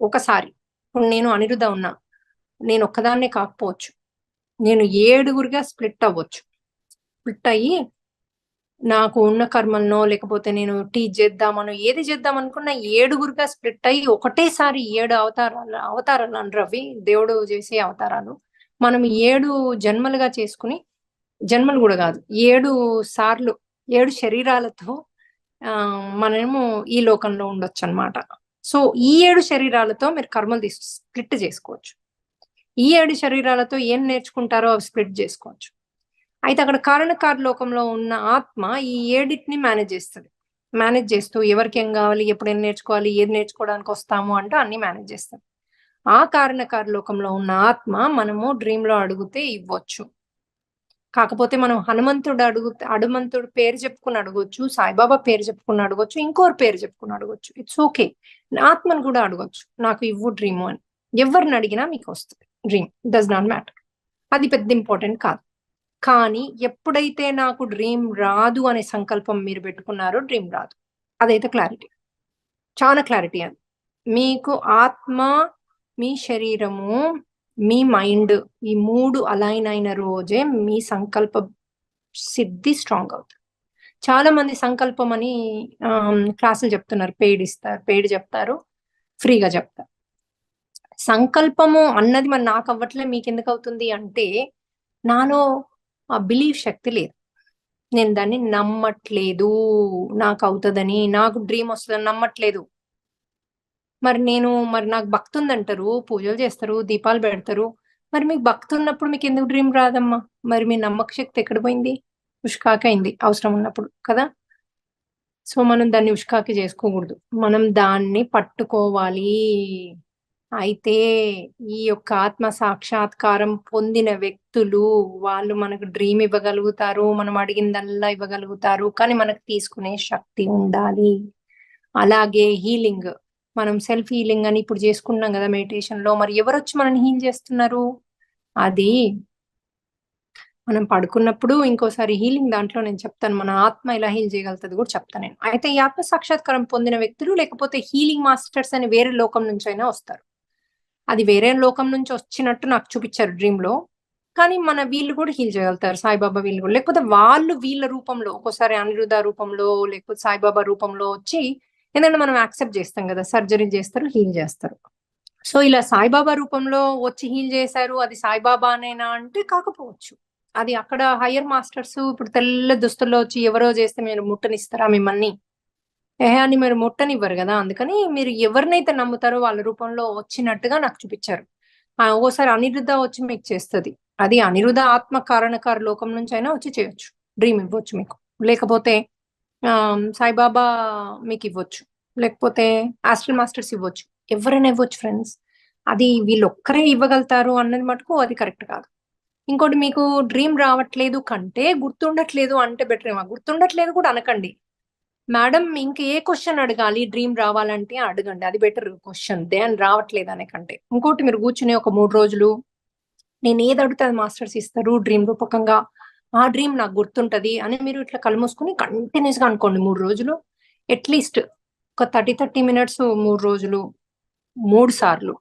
ఒకసారి. ఇప్పుడు నేను అనిరుధ ఉన్నా. నేను ఒక్కదాన్నే కాకపోవచ్చు. నేను 7గురిగా స్ప్లిట్ అవ్వచ్చు. స్ప్లిట్ అయ్యి నాకు ఉన్న కర్మలనో లేకపోతే నేను టీచ్ చేద్దామనో ఏది చేద్దాం అనుకున్నా 7గురుగా స్ప్లిట్ అయ్యి ఒకటేసారి 7 అవతారాలు అనరు అవి దేవుడు చేసే అవతారాలు. మనం 7 జన్మలుగా చేసుకుని జన్మలు కూడా కాదు 7 సార్లు 7 శరీరాలతో మనము ఈ లోకంలో ఉండొచ్చు అనమాట. సో ఈ 7 శరీరాలతో మీరు కర్మలు స్ప్లిట్ చేసుకోవచ్చు. ఈ 7 శరీరాలతో ఏం నేర్చుకుంటారో అవి స్ప్లిట్ చేసుకోవచ్చు. అయితే అక్కడ కారణకార లోకంలో ఉన్న ఆత్మ ఈ 7టిని మేనేజ్ చేస్తది. మేనేజ్ చేస్తూ ఎవరికి ఏం కావాలి, ఎప్పుడు ఏం నేర్చుకోవాలి, ఏది నేర్చుకోవడానికి వస్తాము అంటూ అన్ని మేనేజ్ చేస్తది. ఆ కారణకార లోకంలో ఉన్న ఆత్మ మనము డ్రీమ్‌లో అడిగితే ఇవ్వచ్చు. కాకపోతే మనం హనుమంతుడు పేరు చెప్పుకొని అడగొచ్చు, సాయిబాబా పేరు చెప్పుకొని అడగొచ్చు, ఇంకోరి పేరు చెప్పుకొని అడగొచ్చు. It's okay. ఆత్మను కూడా అడగొచ్చు. నాకు ఇవ్వు డ్రీము అని. ఎవరిని అడిగినా మీకు వస్తది డ్రీమ్. Does not matter. అది పెద్ద ఇంపార్టెంట్ కాదు. కానీ ఎప్పుడైతే నాకు డ్రీమ్ రాదు అనే సంకల్పం మీరు పెట్టుకున్నారో డ్రీమ్ రాదు. అదైతే క్లారిటీ. చాలా క్లారిటీ అది. మీకు ఆత్మ, మీ శరీరము, మీ మైండ్ ఈ 3 అలైన్ అయిన రోజే మీ సంకల్ప సిద్ధి స్ట్రాంగ్ అవుతుంది. చాలా మంది సంకల్పం అని క్లాసులు చెప్తున్నారు. పెయిడ్ చెప్తారు, ఫ్రీగా చెప్తారు. సంకల్పము అన్నది మరి నాకు అవ్వట్లే మీకెందుకు అవుతుంది అంటే నాలో ఆ బిలీవ్ శక్తి లేదు. నేను దాన్ని నమ్మట్లేదు. నాకు అవుతుందని, నాకు డ్రీమ్ వస్తుందని నమ్మట్లేదు. మరి నాకు భక్తి ఉందంటారు, పూజలు చేస్తారు, దీపాలు పెడతారు. మరి మీకు భక్తి ఉన్నప్పుడు మీకు ఎందుకు డ్రీమ్ రాదమ్మా? మరి మీ నమ్మక శక్తి ఎక్కడ పోయింది? ఉష్కాకైంది అవసరం ఉన్నప్పుడు కదా. సో మనం దాన్ని ఉష్కాకి చేసుకోకూడదు. మనం దాన్ని పట్టుకోవాలి. అయితే ఈ యొక్క ఆత్మ సాక్షాత్కారం పొందిన వ్యక్తులు వాళ్ళు మనకు డ్రీమ్ ఇవ్వగలుగుతారు, మనం అడిగిందల్లా ఇవ్వగలుగుతారు. కానీ మనకు తీసుకునే శక్తి ఉండాలి. అలాగే హీలింగ్, మనం సెల్ఫ్ హీలింగ్ అని ఇప్పుడు చేసుకుంటున్నాం కదా మెడిటేషన్ లో. మరి ఎవరొచ్చి మనల్ని హీల్ చేస్తున్నారు? అది మనం పడుకున్నప్పుడు ఇంకోసారి హీలింగ్ దాంట్లో నేను చెప్తాను. మన ఆత్మ ఎలా హీల్ చేయగలుగుతుంది కూడా చెప్తాను నేను. అయితే ఈ ఆత్మ సాక్షాత్కారం పొందిన వ్యక్తులు లేకపోతే హీలింగ్ మాస్టర్స్ అని వేరే లోకం నుంచి అయినా వస్తారు. అది వేరే లోకం నుంచి వచ్చినట్టు నాకు చూపించారు డ్రీమ్ లో. కానీ మన వీళ్ళు కూడా హీల్ చేయగలుగుతారు, సాయిబాబా వీళ్ళు కూడా. లేకపోతే వాళ్ళు వీళ్ళ రూపంలో, ఒక్కోసారి అనిరుద్ధ రూపంలో లేకపోతే సాయిబాబా రూపంలో వచ్చి, ఎందుకంటే మనం యాక్సెప్ట్ చేస్తాం కదా, సర్జరీ చేస్తారు, హీల్ చేస్తారు. సో ఇలా సాయిబాబా రూపంలో వచ్చి హీల్ చేశారు, అది సాయిబాబానేనా అంటే కాకపోవచ్చు. అది అక్కడ హయ్యర్ మాస్టర్స్ ఇప్పుడు తెల్ల దుస్తుల్లో వచ్చి ఎవరో చేస్తే మీరు ముట్టనిస్తారా మిమ్మల్ని? అని మీరు ముట్టనివ్వరు కదా. అందుకని మీరు ఎవరినైతే నమ్ముతారో వాళ్ళ రూపంలో వచ్చినట్టుగా నాకు చూపించారు. ఓసారి అనిరుద్ధ వచ్చి మీకు చేస్తుంది. అది అనిరుద్ధ ఆత్మ కారణకార లోకం నుంచి అయినా వచ్చి చేయొచ్చు, డ్రీమ్ ఇవ్వచ్చు మీకు. లేకపోతే సాయిబాబా మీకు ఇవ్వచ్చు, లేకపోతే ఆస్ట్రల్ మాస్టర్స్ ఇవ్వచ్చు, ఎవరైనా ఇవ్వచ్చు ఫ్రెండ్స్. అది వీళ్ళు ఒక్కరే ఇవ్వగలుగుతారు అన్నది మటుకు అది కరెక్ట్ కాదు. ఇంకోటి, మీకు డ్రీమ్ రావట్లేదు కంటే గుర్తుండట్లేదు అంటే బెటర్ ఏమో. గుర్తుండట్లేదు కూడా అనకండి మేడం, ఇంక ఏ క్వశ్చన్ అడగాలి డ్రీమ్ రావాలంటే అడగండి, అది బెటర్ క్వశ్చన్ దేని రావట్లేదు అనే కంటే. ఇంకోటి, మీరు కూర్చుని ఒక 3 రోజులు నేను ఏది అడిగితే అది మాస్టర్స్ ఇస్తారు డ్రీమ్ రూపకంగా, ఆ డ్రీమ్ నాకు గుర్తుంటది అని మీరు ఇట్లా కళ్ళు మూసుకుని కంటిన్యూస్ గా అనుకోండి 3 రోజులు. అట్లీస్ట్ ఒక 30 మినిట్స్ 3 రోజులు, 3 సార్లు,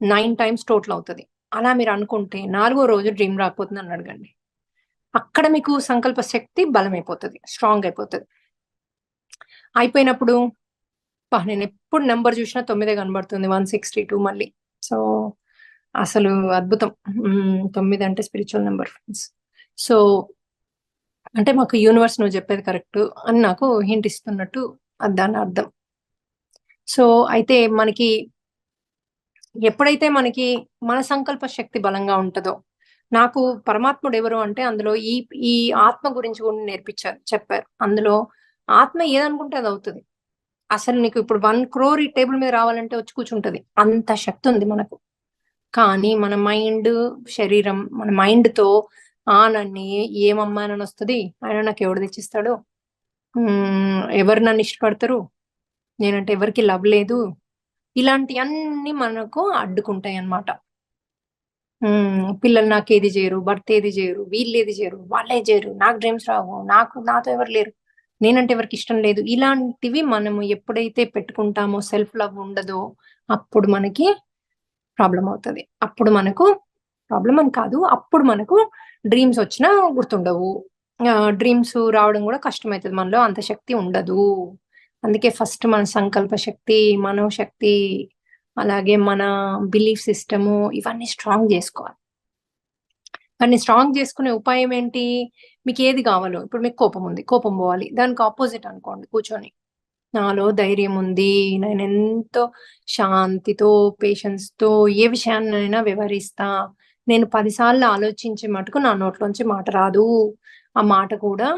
9 టైమ్స్ టోటల్ అవుతుంది. అలా మీరు అనుకుంటే 4వ రోజు డ్రీమ్ రాకపోతుంది అని అడగండి. అక్కడ మీకు సంకల్ప శక్తి బలమైపోతుంది, స్ట్రాంగ్ అయిపోతుంది. అయిపోయినప్పుడు నేను ఎప్పుడు నెంబర్ చూసినా 9 కనబడుతుంది, 162 మళ్ళీ. సో అసలు అద్భుతం. 9 అంటే స్పిరిచువల్ నెంబర్ ఫ్రెండ్స్. సో అంటే మాకు యూనివర్స్ నువ్వు చెప్పేది కరెక్ట్ అని నాకు హింట్ ఇస్తున్నట్టు దాని అర్థం. సో అయితే మనకి ఎప్పుడైతే మనకి మన సంకల్ప శక్తి బలంగా ఉంటుందో, నాకు పరమాత్ముడు ఎవరు అంటే అందులో ఈ ఆత్మ గురించి కూడా నేర్పించారు, చెప్పారు. అందులో ఆత్మ ఏదనుకుంటే అది అవుతుంది. అసలు నీకు ఇప్పుడు 1 crore ఈ టేబుల్ మీద రావాలంటే వచ్చి కూర్చుంటది, అంత శక్తి ఉంది మనకు. కానీ మన మైండ్, శరీరం, మన మైండ్ తో నన్ను ఏమమ్మా అని వస్తుంది, ఆయన నాకు ఎవడు తెచ్చిస్తాడు, ఎవరు నన్ను ఇష్టపడతారు, నేనంటే ఎవరికి లవ్ లేదు, ఇలాంటివన్నీ మనకు అడ్డుకుంటాయి అన్నమాట. పిల్లలు నాకు ఏది చేయరు, భర్త ఏది చేయరు, వీళ్ళు ఏది చేయరు, వాళ్ళే చేయరు, నాకు డ్రీమ్స్ రావు, నాతో ఎవరు లేరు, నేనంటే ఎవరికి ఇష్టం లేదు, ఇలాంటివి మనము ఎప్పుడైతే పెట్టుకుంటామో, సెల్ఫ్ లవ్ ఉండదో, అప్పుడు మనకి ప్రాబ్లం అవుతుంది. అప్పుడు మనకు ప్రాబ్లం అని కాదు, అప్పుడు మనకు డ్రీమ్స్ వచ్చినా గుర్తుండవు, డ్రీమ్స్ రావడం కూడా కష్టమవుతుంది. మనలో అంత శక్తి ఉండదు. అందుకే ఫస్ట్ మన సంకల్ప శక్తి, మనోశక్తి, అలాగే మన బిలీఫ్ సిస్టము ఇవన్నీ స్ట్రాంగ్ చేసుకోవాలి. దాన్ని స్ట్రాంగ్ చేసుకునే ఉపాయం ఏంటి? మీకు ఏది కావాలో, ఇప్పుడు మీకు కోపం ఉంది, కోపం పోవాలి. దానికి ఆపోజిట్ అనుకోండి కూర్చొని. నాలో ధైర్యం ఉంది. నేనెంతో శాంతితో, పేషెన్స్‌తో ఏ విషయాన్నైనా వ్యవహరిస్తా. నేను 10 సార్లు ఆలోచించే మటుకు నా నోట్లోంచి మాట రాదు. ఆ మాట కూడా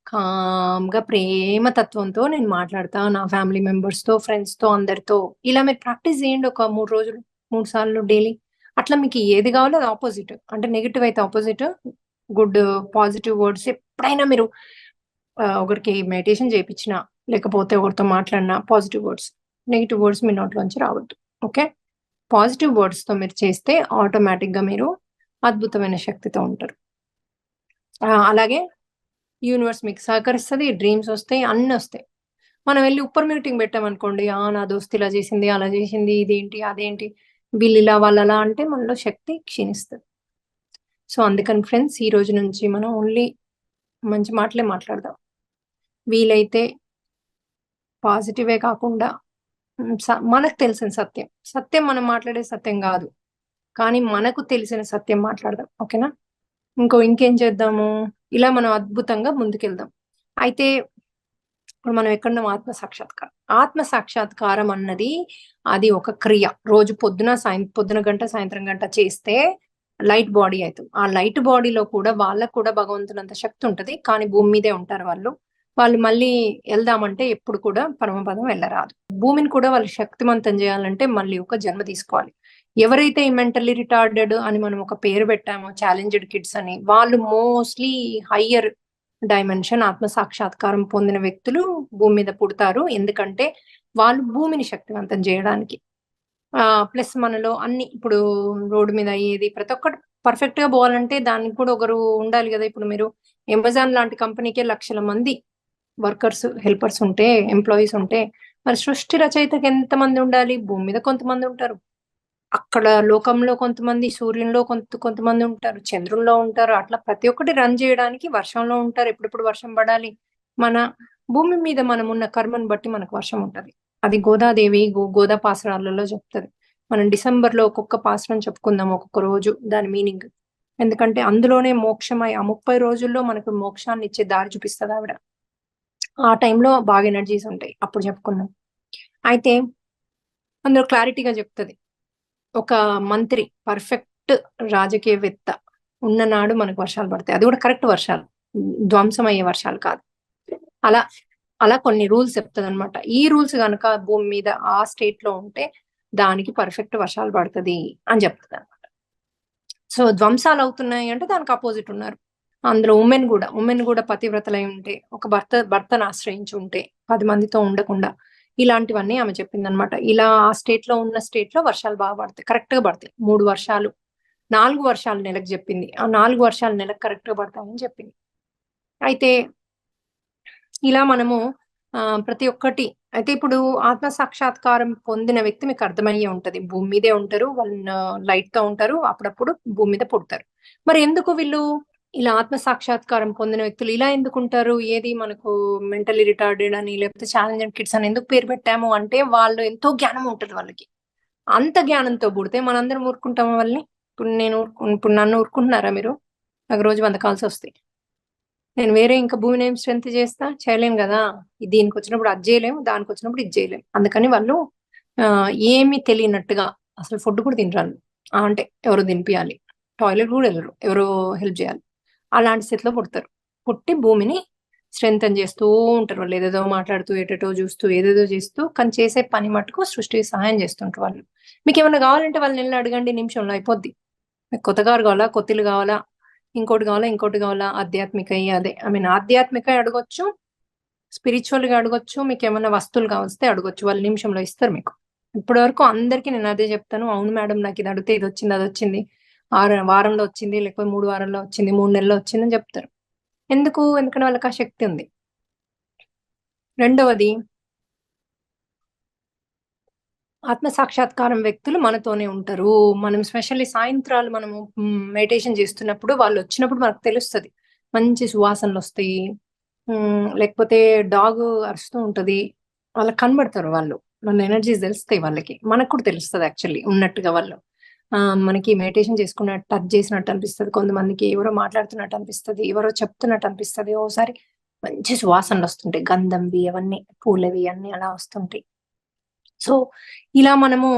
కామ్‌గా ప్రేమ తత్వంతో నేను మాట్లాడతా. నా ఫ్యామిలీ మెంబర్స్‌తో, ఫ్రెండ్స్‌తో, అందరితో. ఇలా మీరు ప్రాక్టీస్ చేయండి ఒక 3 రోజులు, 3 సార్లు డైలీ. అట్లా మీకు ఏది కావాలో అది ఆపోజిట్. అంటే నెగెటివ్ అయితే ఆపోజిట్, గుడ్ పాజిటివ్ వర్డ్స్ ఎప్పుడైనా మీరు ఒకరికి మెడిటేషన్ చేపించినా, లేకపోతే ఒకరితో మాట్లాడినా పాజిటివ్ వర్డ్స్. నెగెటివ్ వర్డ్స్ మీ నోట్లోంచి రావద్దు. ఓకే. పాజిటివ్ వర్డ్స్‌తో మీరు చేస్తే ఆటోమేటిక్‌గా మీరు అద్భుతమైన శక్తితో ఉంటారు. అలాగే యూనివర్స్ మీకు సహకరిస్తది. డ్రీమ్స్ ఒస్తాయి. అన్నొస్తాయి. మనం వెళ్లి ఉప్పర్ మీటింగ్ పెట్టామనుకోండి, నా దోస్త్ ఇలా చేసింది, అలా చేసింది, ఇదేంటి, అదేంటి, వీళ్ళిలా, వాళ్ళలా అంటే మనలో శక్తి క్షీణిస్తది. సో, అందుకని ఫ్రెండ్స్ ఈ రోజు నుంచి మనం ఓన్లీ మంచి మాటలే మాట్లాడదాం. వీలైతే పాజిటివే కాకుండా మనకు తెలిసిన సత్యం. సత్యం మనం మాట్లాడే సత్యం గాదు. కానీ మనకు తెలిసిన సత్యం మాట్లాడదాం. ఓకేనా? ఇంకేం చేద్దాము? ఇలా మనం అద్భుతంగా ముందుకెళ్దాం. అయితే ఇప్పుడు మనం ఎక్కడున్నాం? ఆత్మ సాక్షాత్కారం. ఆత్మ సాక్షాత్కారం అన్నది అది ఒక క్రియ. రోజు పొద్దున గంట, సాయంత్రం గంట చేస్తే లైట్ బాడీ అయితది. ఆ లైట్ బాడీలో కూడా వాళ్ళకి కూడా భగవంతునంత శక్తి ఉంటది. కానీ భూమి మీదే ఉంటారు వాళ్ళు. వాళ్ళు మళ్ళీ ఎళ్దామంటే ఎప్పుడు కూడా పరమపదం వెళ్ళరాదు. భూమిని కూడా వాళ్ళు శక్తిమంతం జేయాలంటే మళ్ళీ ఒక జన్మ తీసుకోవాలి. ఎవరైతే ఈ మెంటల్లీ రిటార్డెడ్ అని మనం ఒక పేరు పెట్టామో ఛాలెంజ్డ్ కిడ్స్ అని, వాళ్ళు మోస్ట్‌లీ హయ్యర్ డైమెన్షన్ ఆత్మ సాక్షాత్కారం పొందిన వ్యక్తులు భూమి మీద పుడతారు. ఎందుకంటే వాళ్ళు భూమిని శక్తివంతం జేయడానికి. ప్లస్ మనలో అన్ని ఇప్పుడు రోడ్డు మీద అయ్యేది ప్రతి ఒక్కటి పర్ఫెక్ట్‌గా పోవాలంటే దానికి కూడా ఒకరు ఉండాలి గదా! ఇప్పుడు మీరు అమెజాన్ లాంటి కంపెనీకే లక్షల మంది వర్కర్స్, హెల్పర్స్ ఉంటే, ఎంప్లాయీస్ ఉంటే, మరి సృష్టి రచయితకి ఎంతమంది ఉండాలి? భూమి మీద కొంతమంది ఉంటారు. అక్కడ లోకంలో కొంతమంది, సూర్యునిలో కొంతమంది ఉంటారు. చంద్రునిలో ఉంటారు. అట్లా ప్రతి ఒక్కటి రన్ జేయడానికి వర్షంలో ఉంటారు. ఎప్పుడెప్పుడు వర్షం పడాలి. మన భూమి మీద మనమున్న కర్మను బట్టి మనకు వర్షం ఉంటది. అది గోదాదేవి గోదా పాసరాలలో చెప్తది. మనం డిసెంబర్‌లో ఒక్కొక్క పాసరం చెప్పుకుందాం. ఒక్కొక్క రోజు దాని మీనింగ్. ఎందుకంటే అందులోనే మోక్షమై ఆ 30 రోజుల్లో మనకు మోక్షాన్నిచ్చే దారి చూపిస్తదావిడ. ఆ టైంలో బాగా ఎనర్జీస్ ఉంటాయి. అప్పుడు చెప్పుకుందాం. అయితే అందులో క్లారిటీగా చెప్తది. ఒక మంత్రి పర్ఫెక్ట్ రాజకీయవేత్త ఉన్ననాడు మనకు వర్షాలు పడతాయి. అది కూడా కరెక్ట్ వర్షాలు. ధ్వంసమయ్యే వర్షాలు కాదు. అలా, అలా కొన్ని రూల్స్ చెప్తదనమాట. ఈ రూల్స్ గనక భూమి మీద ఆ స్టేట్‌లో ఉంటే దానికి పర్ఫెక్ట్ వర్షాలు పడతది అని చెప్తదనమాట. సో, ధ్వంసాలవుతున్నాయి అంటే దానికి అపోజిట్ ఉన్నారు. అందులో ఉమెన్ గూడా పతివ్రతలై ఉంటే, ఒక భర్తను ఆశ్రయించి ఉంటే, 10 మందితో ఉండకుండా, ఇలాంటివన్నీ ఆమె చెప్పిందనమాట. ఇలా ఆ స్టేట్‌లో వర్షాలు బాగా పడతాయి. కరెక్ట్‌గా పడతాయి. 3 వర్షాలు, 4 వర్షాలు నెలకు జెప్పింది. ఆ 4 వర్షాలు నెలకు కరెక్ట్‌గా పడతాయని చెప్పింది. అయితే ఇలా మనము ప్రతి ఒక్కటి అయితే ఇప్పుడు ఆత్మ సాక్షాత్కారం పొందిన వ్యక్తి మీకు అర్థమయ్యే ఉంటది. భూమి మీదే ఉంటారు. వాళ్ళు లైట్‌తో ఉంటారు. అప్పుడప్పుడు భూమి మీద పుడతారు. మరి ఎందుకు వీళ్ళు ఇలా ఆత్మ సాక్షాత్కారం పొందిన వ్యక్తులు ఇలా ఎందుకుంటారు? ఏది మనకు మెంటల్లీ రిటార్డెడ్ అని లేకపోతే ఛాలెంజ్డ్ కిడ్స్ అని ఎందుకు పేరు పెట్టాము అంటే వాళ్ళు ఎంతో జ్ఞానం ఉంటది వాళ్ళకి. అంత జ్ఞానంతో పుడితే మనందరం ఊరుకుంటామా వాళ్ళని? ఇప్పుడు నన్ను ఊరుకుంటున్నారా మీరు? నాకు రోజు 100 కాల్స్ వస్తాయి. నేను వేరే ఇంకా భూమినేం స్ట్రెంత్ చేస్తా? చేయలేను గదా! దీనికొచ్చినప్పుడు అది జేయలేము. దానికొచ్చినప్పుడు ఇది జేయలేము. అందుకని వాళ్ళు ఏమి తెలియనట్టుగా అసలు ఫుడ్ కూడా తినరాళ్ళు. అంటే ఎవరో తినిపియాలి. టాయిలెట్ గూడా ఎళ్ళరు. ఎవరో హెల్ప్ జేయాలి. అలాంటి స్థితిలో పుడతారు. పుట్టి భూమిని స్ట్రెంథెన్ చేస్తూ ఉంటారు. వాళ్ళు ఏదేదో మాట్లాడుతూ, ఎటెటో జూస్తూ, ఏదేదో చేస్తూ కానీ చేసే పని మట్టుకు సృష్టికి సహాయం చేస్తుంటారు వాళ్ళు. మీకేమన్నా గావాలంటే వాళ్ళనెళ్లి అడగండి నిమిషంలో అయిపోద్ది. మీకు కొత్త కారు గావాలా? కొత్త ఇల్లు గావాలా? ఇంకోటి గావాలా? ఆధ్యాత్మికయి అదే ఆధ్యాత్మికయి అడగొచ్చు. స్పిరిచ్యువల్‌గా అడగొచ్చు. మీకేమన్నా వస్తువులు కావలిస్తే అడగొచ్చు. వాళ్ళు నిమిషంలో ఇస్తారు మీకు. ఇప్పటి వరకు అందరికి నేను అదే జెప్తాను. అవును మేడం నాకిది అడిగితే ఇదొచ్చింది, అదొచ్చింది. వారంలో వచ్చింది, లేకపోతే 3 వారాల్లో వచ్చింది, 3 నెలల్లో వచ్చిందని జెప్తారు. ఎందుకు? ఎందుకంటే వాళ్ళకి ఆ శక్తి ఉంది. రెండవది ఆత్మ సాక్షాత్కారం వ్యక్తులు మనతోనే ఉంటారు. మనం స్పెషల్లీ సాయంత్రాలు మనము మెడిటేషన్ చేస్తున్నప్పుడు వాళ్ళొచ్చినప్పుడు మనకు తెలుస్తది. మంచి సువాసనలొస్తాయి. లేకపోతే డాగ్ అరుస్తూ ఉంటది. వాళ్ళకి కనబడతారు వాళ్ళు. మన ఎనర్జీస్ తెలుస్తాయి వాళ్ళకి. మనకు కూడా తెలుస్తది యాక్చువల్లీ ఉన్నట్టుగా వాళ్ళు. మనకి మెడిటేషన్ చేసుకున్నట్టు టచ్ చేసినట్టు అనిపిస్తది. కొంతమందికి ఎవరో మాట్లాడుతున్నట్టు అనిపిస్తది. ఎవరో చెప్తున్నట్టు అనిపిస్తది. ఓసారి మంచి సువాసనలొస్తుంటాయి. గంధంవి అవన్నీ, పూలవి అన్నీ అలా వస్తుంటాయి. సో, ఇలా మనము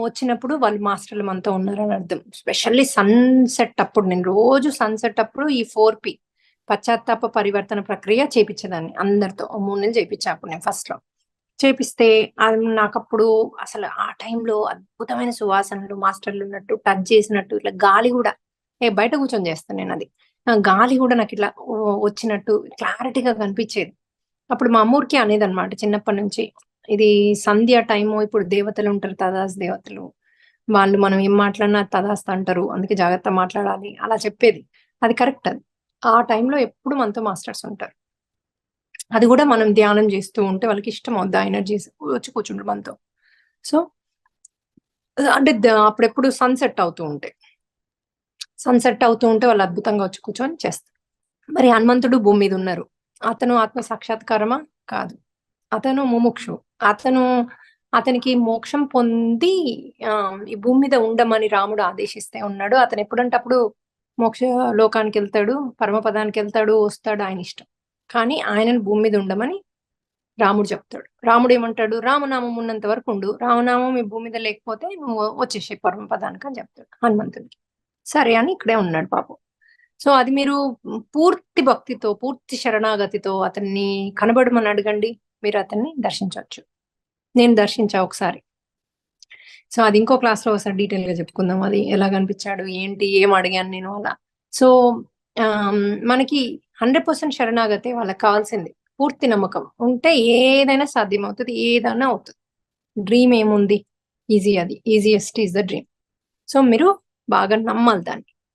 వచ్చినప్పుడు వాళ్ళు మాస్టర్‌లు మనతో ఉన్నారని అర్థం. స్పెషల్లీ సన్‌సెట్ అప్పుడు నేను రోజు సన్‌సెట్ అప్పుడు ఈ 4 పశ్చాత్తాప పరివర్తన ప్రక్రియ చేపిచ్చేదాన్ని అందరితో. ఓ 3 నెలలు చేపిచ్చా అప్పుడు నేను ఫస్ట్‌లో. చేపిస్తే నాకప్పుడు అసలు ఆ టైంలో అద్భుతమైన సువాసనలు మాస్టర్‌లున్నట్టు, టచ్ చేసినట్టు ఇట్లా గాలి గూడా బయట కూర్చొని చేస్తాను నేనది. గాలి గూడా నాకిట్లా వచ్చినట్టు క్లారిటీగా కనిపిచ్చేది. అప్పుడు మా అమ్మ ఊరికే అనేదన్నమాట చిన్నప్పటి నుంచి. ఇది సంధ్య టైము ఇప్పుడు దేవతలుంటారు తదాస్తు దేవతలు. వాళ్ళు మనం ఏం మాట్లాడినా తదాస్తు అంటారు. అందుకే జాగ్రత్తగా మాట్లాడాలి. అలా చెప్పేది. అది కరెక్ట్ అది. ఆ టైంలో ఎప్పుడు మనతో మాస్టర్స్ ఉంటారు. అది గూడా మనం ధ్యానం జేస్తూ ఉంటే వాళ్ళకిష్టం అవుద్ది ఆ ఎనర్జీస్ వచ్చి కూర్చుంటారు మనతో. సో, అంటే అప్పుడెప్పుడు సన్‌సెట్ అవుతూ ఉంటాయి. సన్‌సెట్ అవుతూ ఉంటే వాళ్ళు అద్భుతంగా వచ్చి కూర్చొని చేస్తారు. మరి హనుమంతుడు భూమి మీద ఉన్నారు. అతను ఆత్మ సాక్షాత్కారమా? కాదు. అతను ముముక్షువు. అతను అతనికి మోక్షం పొంది ఈ భూమి మీద ఉండమని రాముడు ఆదేశిస్తే ఉన్నాడు. అతనెప్పుడంటే అప్పుడు మోక్ష లోకానికెళ్తాడు, పరమపదానికెళ్తాడు, వస్తాడు ఆయనిష్టం. కానీ ఆయనను భూమి మీద ఉండమని రాముడు చెప్తాడు. రాముడేమంటాడు? రామనామం ఉన్నంత వరకు ఉండు. రామనామం ఈ భూమి మీద లేకపోతే నువ్వు వచ్చేసేయి పరమపదానికి అని చెప్తాడు హనుమంతుడికి. సరే అని ఇక్కడే ఉన్నాడు పాపం. సో, అది మీరు పూర్తి భక్తితో, పూర్తి శరణాగతితో అతన్ని కనబడమని అడగండి. మీరు అతన్ని దర్శించొచ్చు. నేను దర్శించా ఒకసారి. సో, అది ఇంకో క్లాస్‌లో ఒకసారి డీటెయిల్‌గా చెప్పుకుందాం. అది ఎలా కనిపించాడు? ఏంటి? ఏం అడిగాను నేను అలా. సో, మనకి 100% శరణాగతే వాళ్ళకి కావాల్సింది. పూర్తి నమ్మకం ఉంటే ఏదైనా సాధ్యమవుతది. ఏదైనా అవుతది. డ్రీమ్ ఏముంది? ఈజీ అది. Easiest is the dream. So, మీరు బాగా నమ్మాలి దాన్ని.